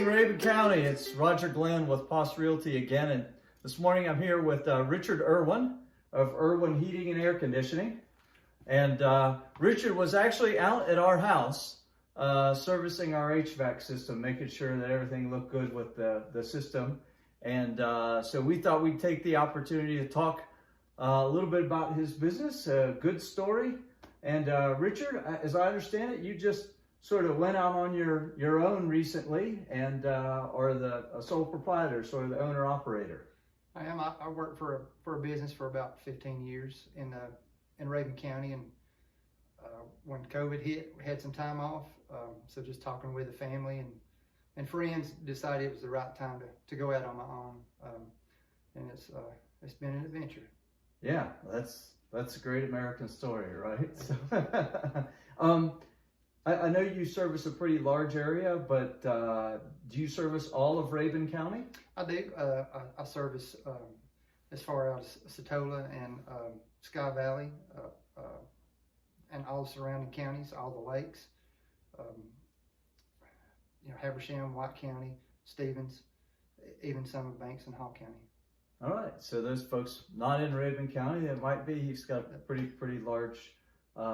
morning, Rabun County. It's Roger Glenn with Post Realty again, and this morning I'm here with Richard Erwin of Erwin Heating and Air Conditioning. And Richard was actually out at our house servicing our HVAC system, making sure that everything looked good with the system. And so we thought we'd take the opportunity to talk a little bit about his business, a good story. And Richard, as I understand it, you just sort of went out on your own recently, and or a sole proprietor, sort of the owner operator. I am. I worked for a business for about 15 years in Rabun County, and when COVID hit, we had some time off. So just talking with the family and friends, decided it was the right time to go out on my own, and it's been an adventure. Yeah, that's a great American story, right? So, I know you service a pretty large area, but do you service all of Rabun County? I do. I service as far as Satola and Sky Valley, and all the surrounding counties, all the lakes, Habersham, White County, Stevens, even some of Banks and Hall County. All right, so those folks not in Rabun County, that might be, he's got a pretty large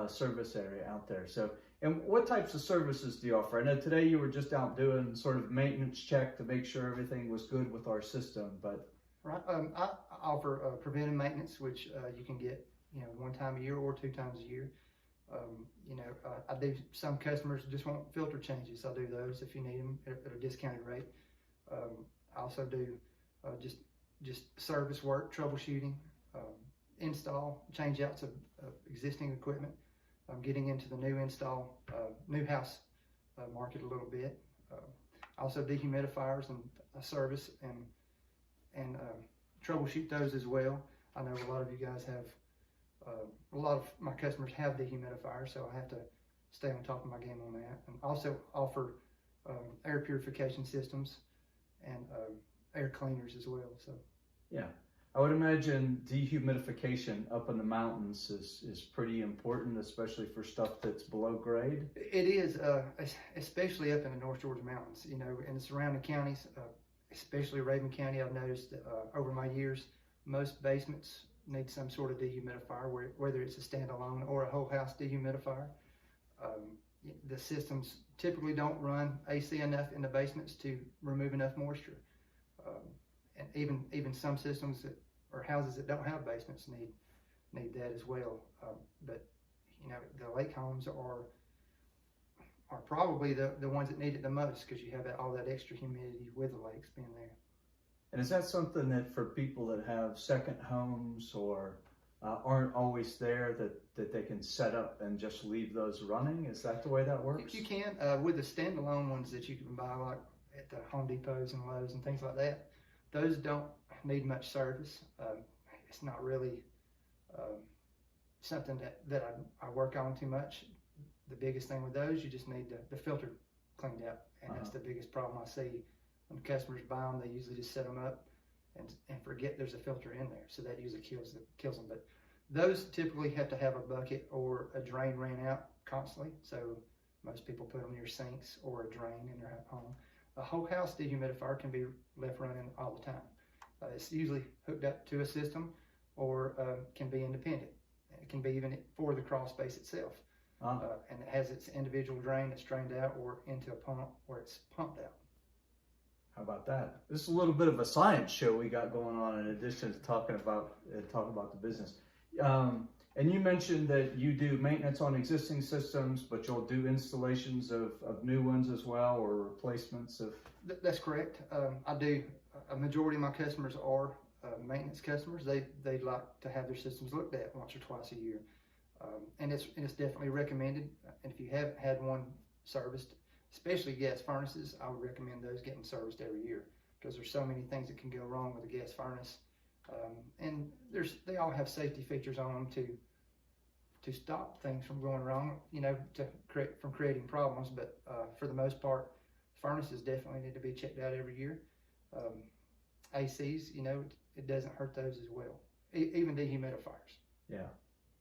service area out there. So, and what types of services do you offer? I know today you were just out doing sort of maintenance check to make sure everything was good with our system, but. Right, I offer preventive maintenance, which you can get, one time a year or 2 times a year. I do, some customers just want filter changes. I'll do those if you need them at a discounted rate. I also do just service work, troubleshooting, install, change outs of existing equipment. I'm getting into the new install, new house market a little bit. Also dehumidifiers and service and troubleshoot those as well. I know a lot of you guys have, a lot of my customers have dehumidifiers, so I have to stay on top of my game on that. And also offer air purification systems and air cleaners as well. So, yeah, I would imagine dehumidification up in the mountains is pretty important, especially for stuff that's below grade. It is, especially up in the North Georgia mountains. In the surrounding counties, especially Rabun County, I've noticed over my years, most basements need some sort of dehumidifier, whether it's a standalone or a whole house dehumidifier. The systems typically don't run AC enough in the basements to remove enough moisture. And even some systems or houses that don't have basements need that as well. But the lake homes are probably the ones that need it the most, because you have all that extra humidity with the lakes being there. And is that something that for people that have second homes or aren't always there, that they can set up and just leave those running? Is that the way that works? You can, with the standalone ones that you can buy like at the Home Depots and Lowe's and things like that, those don't need much service. It's not really something that I work on too much. The biggest thing with those, you just need the filter cleaned out, and that's the biggest problem I see. When customers buy them, they usually just set them up and forget there's a filter in there, so that usually kills them. But those typically have to have a bucket or a drain ran out constantly, so most people put them near sinks or a drain in their home. A whole house dehumidifier can be left running all the time. It's usually hooked up to a system or can be independent. It can be even for the crawl space itself. And it has its individual drain that's drained out or into a pump where it's pumped out. How about that? This is a little bit of a science show we got going on in addition to talking about the business. And you mentioned that you do maintenance on existing systems, but you'll do installations of new ones as well, or replacements of... That's correct. I do. A majority of my customers are maintenance customers. They like to have their systems looked at once or twice a year. And it's definitely recommended. And if you haven't had one serviced, especially gas furnaces, I would recommend those getting serviced every year, because there's so many things that can go wrong with a gas furnace. And they all have safety features on them to stop things from going wrong, from creating problems. But for the most part, furnaces definitely need to be checked out every year. ACs, it doesn't hurt those as well. Even dehumidifiers. Yeah.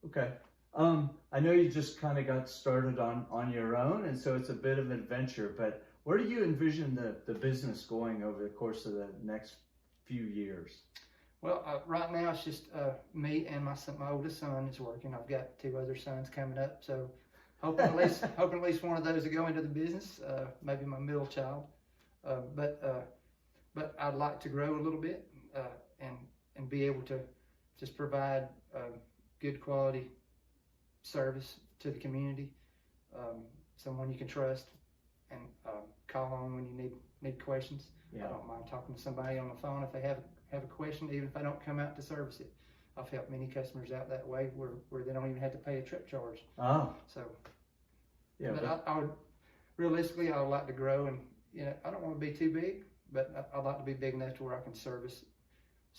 Okay. I know you just kind of got started on your own, and so it's a bit of an adventure, but Where do you envision the business going over the course of the next few years? Well, right now it's just me and my oldest son is working. I've got 2 other sons coming up, so hoping at least one of those to go into the business. Maybe my middle child, but I'd like to grow a little bit and be able to just provide good quality service to the community. Someone you can trust and call on when you need questions. Yeah. I don't mind talking to somebody on the phone if they have a question, even if I don't come out to service it. I've helped many customers out that way where they don't even have to pay a trip charge. Oh. So, yeah. But I would, realistically, I would like to grow, and I don't want to be too big, but I'd like to be big enough to where I can service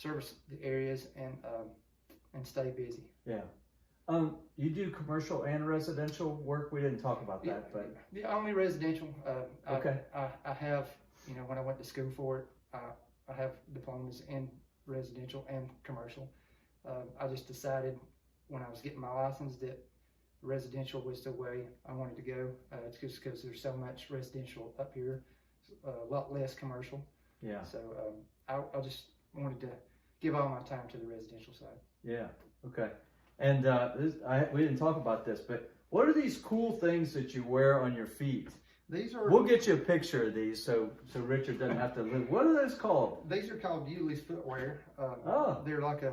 the areas and stay busy. Yeah. You do commercial and residential work. We didn't talk about that, but only residential. Okay. I have, when I went to school for it, I have diplomas in residential and commercial. I just decided when I was getting my license that residential was the way I wanted to go. It's just because there's so much residential up here, a lot less commercial. Yeah. So I just wanted to give all my time to the residential side. Yeah. Okay. And we didn't talk about this, but what are these cool things that you wear on your feet? These are. We'll get you a picture of these so Richard doesn't have to live. What are those called? These are called Yuli's footwear. They're like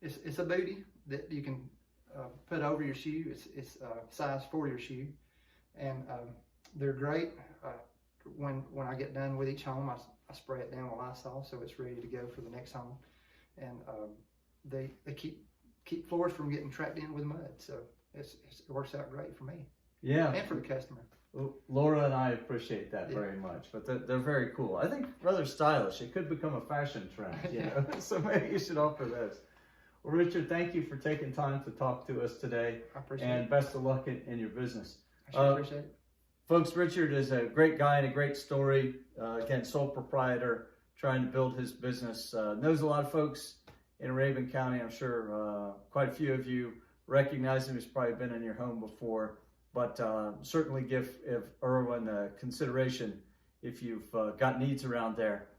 it's a bootie that you can put over your shoe. It's size for your shoe, and they're great. When I get done with each home, I spray it down with Lysol so it's ready to go for the next home, and they keep floors from getting trapped in with mud. So it works out great for me. Yeah. And for the customer. Well, Laura and I appreciate that very much, but they're very cool. I think rather stylish. It could become a fashion trend, so maybe you should offer this. Well, Richard, thank you for taking time to talk to us today. I appreciate it. And best of luck in your business. I sure appreciate it. Folks, Richard is a great guy and a great story. Again, sole proprietor, trying to build his business. Knows a lot of folks in Rabun County. I'm sure quite a few of you recognize him. He's probably been in your home before. But certainly give Erwin consideration if you've got needs around there.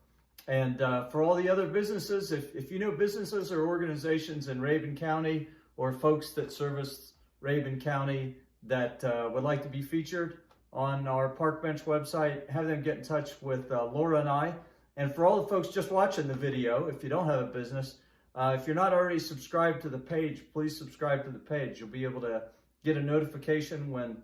And for all the other businesses, if you know businesses or organizations in Rabun County or folks that service Rabun County that would like to be featured on our Park Bench website, have them get in touch with Laura and I. And for all the folks just watching the video, if you don't have a business, if you're not already subscribed to the page, please subscribe to the page. You'll be able to get a notification when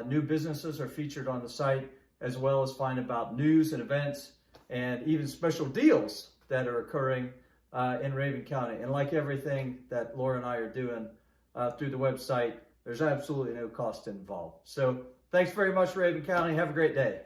new businesses are featured on the site, as well as find about news and events and even special deals that are occurring in Rabun County. And like everything that Laura and I are doing through the website, there's absolutely no cost involved. So thanks very much, Rabun County. Have a great day.